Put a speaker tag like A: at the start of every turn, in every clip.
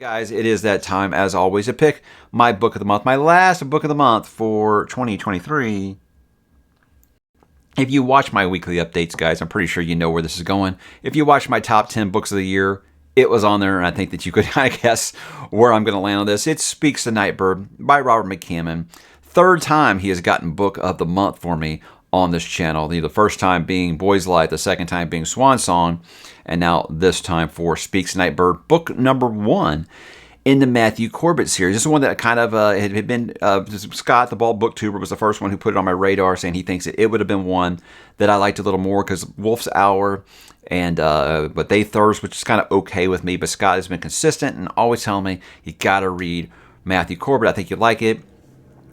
A: Guys, it is that time, as always, to pick my book of the month, my last book of the month for 2023. If you watch my weekly updates, guys, I'm pretty sure you know where this is going. If you watch my top 10 books of the year, it was on there, and I think that you could kind of guess where I'm going to land on this. It Speaks to Nightbird by Robert McCammon. Third time he has gotten book of the month for me on this channel. The first time being Boy's Life, the second time being Swan Song, and now this time for Speaks to Nightbird, book number 1 in the Matthew Corbett series. This is one that kind of had been, Scott, the Bald Booktuber, was the first one who put it on my radar, saying he thinks that it would have been one that I liked a little more because Wolf's Hour and But They Thirst, which is kind of okay with me, but Scott has been consistent and always telling me, you got to read Matthew Corbett. I think you'd like it.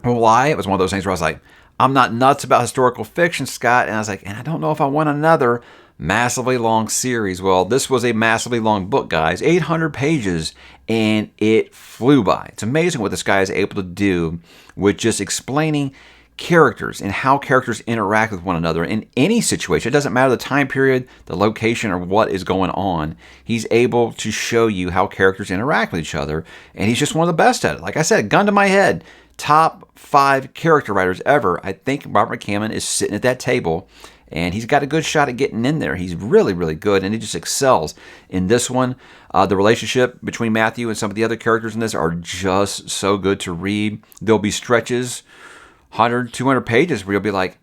A: Why? It was one of those things where I was like, I'm not nuts about historical fiction, Scott. And I was like, and I don't know if I want another massively long series. Well, this was a massively long book, guys. 800 pages, and it flew by. It's amazing what this guy is able to do with just explaining characters and how characters interact with one another in any situation. It doesn't matter the time period, the location, or what is going on. He's able to show you how characters interact with each other, and he's just one of the best at it. Like I said, gun to my head, top 5 character writers ever. I think Robert McCammon is sitting at that table, and he's got a good shot at getting in there. He's really, really good, and he just excels in this one. The relationship between Matthew and some of the other characters in this are just so good to read. There'll be stretches, 100, 200 pages, where you'll be like,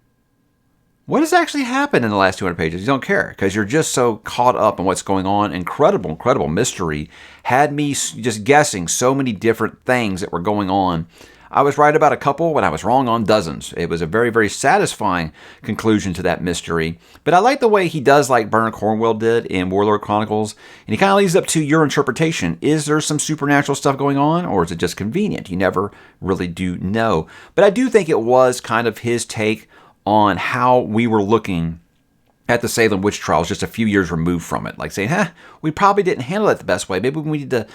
A: what has actually happened in the last 200 pages? You don't care, because you're just so caught up in what's going on. Incredible, incredible mystery. Had me just guessing so many different things that were going on. I was right about a couple, but I was wrong on dozens. It was a very, very satisfying conclusion to that mystery. But I like the way he does, like Bernard Cornwell did in Warlord Chronicles, and he kind of leaves up to your interpretation. Is there some supernatural stuff going on, or is it just convenient? You never really do know. But I do think it was kind of his take on how we were looking at the Salem witch trials just a few years removed from it. Like saying, we probably didn't handle it the best way. Maybe we need to,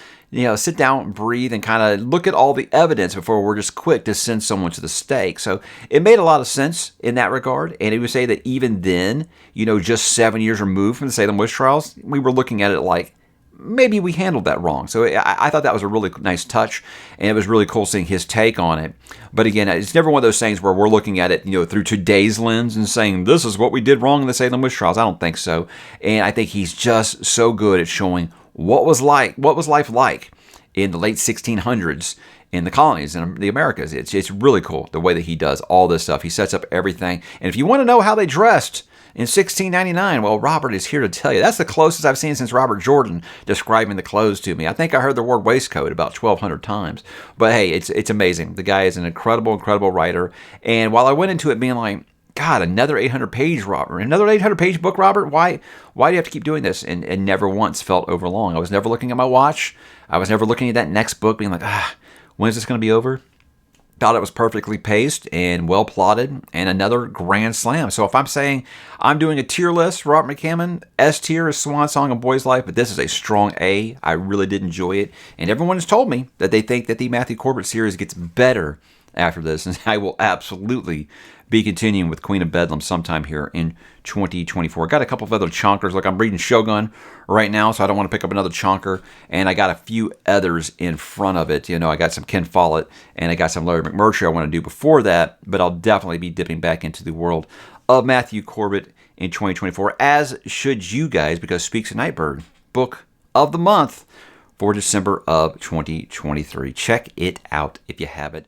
A: sit down and breathe and kind of look at all the evidence before we're just quick to send someone to the stake. So it made a lot of sense in that regard. And he would say that even then, just 7 years removed from the Salem witch trials, we were looking at it like, maybe we handled that wrong. So I thought that was a really nice touch, and it was really cool seeing his take on it. But again, it's never one of those things where we're looking at it, through today's lens and saying, this is what we did wrong in the Salem witch trials. I don't think so. And I think he's just so good at showing what was life like in the late 1600s in the colonies in the Americas. It's really cool the way that he does all this stuff. He sets up everything. And if you want to know how they dressed in 1699, well, Robert is here to tell you. That's the closest I've seen since Robert Jordan describing the clothes to me. I think I heard the word waistcoat about 1,200 times. But hey, it's amazing. The guy is an incredible, incredible writer. And while I went into it being like, God, another 800-page Robert, another 800-page book, Robert, why do you have to keep doing this? And never once felt overlong. I was never looking at my watch. I was never looking at that next book being like, when is this going to be over? Thought it was perfectly paced and well plotted, and another grand slam. So if I'm saying I'm doing a tier list, Robert McCammon, S tier is Swan Song and Boy's Life, but this is a strong A. I really did enjoy it, and everyone has told me that they think that the Matthew Corbett series gets better after this, and I will absolutely be continuing with Queen of Bedlam sometime here in 2024. Got a couple of other chonkers. Look, I'm reading Shogun right now, so I don't want to pick up another chonker. And I got a few others in front of it. I got some Ken Follett, and I got some Larry McMurtry I want to do before that. But I'll definitely be dipping back into the world of Matthew Corbett in 2024, as should you guys, because Speaks to Nightbird, book of the month for December of 2023. Check it out if you haven't.